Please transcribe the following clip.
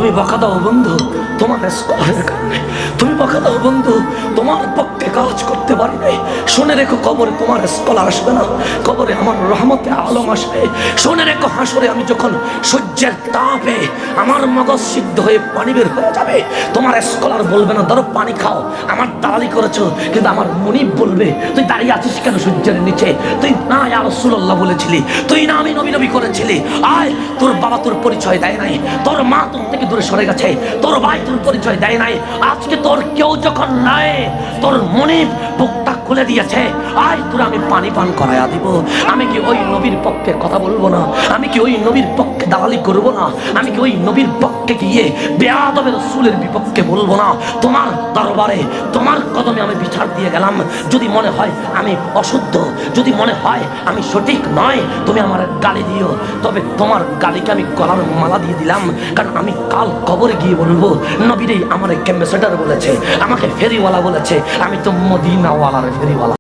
তুমি বকা দাও বন্ধু তোমার স্কলারের কারণে, তুমি বকা দাও বন্ধু তোমার পক্ষে কাজ করতে পারি নাই। শুনে রেখো কবরে তোমার স্কলার আসবে না, কবরে আমার রহমতে আলম আসবে। শুনে রেখো হাসরে আমি যখন সূর্যের তাপে আমার মগজ সিদ্ধ হয়ে পানি বের হয়ে যাবে, তোমার স্কলার বলবে না ধরো পানি খাও, আমার দালালি করেছো, কিন্তু আমার মুনিব বলবে তুই দাঁড়িয়ে আছিস কেন সূর্যের নিচে? তুই না ইয়া রাসূলুল্লাহ বলেছিলি, তুই না আমি নবী নবী করেছিলি। আয়, তোর বাবা তোর পরিচয় দেয় নাই, তোর মা তোর থেকে দূরে সরে গেছে, তোর ভাই তোর পরিচয় দেয় নাই, আজকে তোর কেউ যখন নাই, তোর মুনিব বুকটা খুলে দিয়েছে, আয় তোর আমি পানি পান করাইয়া দিব। আমি কি ওই নবীর পক্ষে কথা বলবো না? আমি কি ওই নবীর পক্ষে দালালি করব না? আমি কি ওই নবীর পক্ষে গিয়ে বেয়াদবের রাসূলের বিপক্ষে বলবো না? তোমার দরবারে তোমার কদমে আমি বিচার দিয়ে গেলাম। যদি মনে হয় আমি অশুদ্ধ, যদি মনে হয় আমি সঠিক নয়, তুমি আমার গালি দিও, তবে তোমার গালিকে আমি গলার মালা দিয়ে দিলাম। কারণ আমি কাল কবরে গিয়ে বলবো নবীরে আমার ক্যাম্বাসেডর বলেছে, আমাকে ফেরিওয়ালা বলেছে, আমি তো মদিনাওয়ালার ফেরিওয়ালা।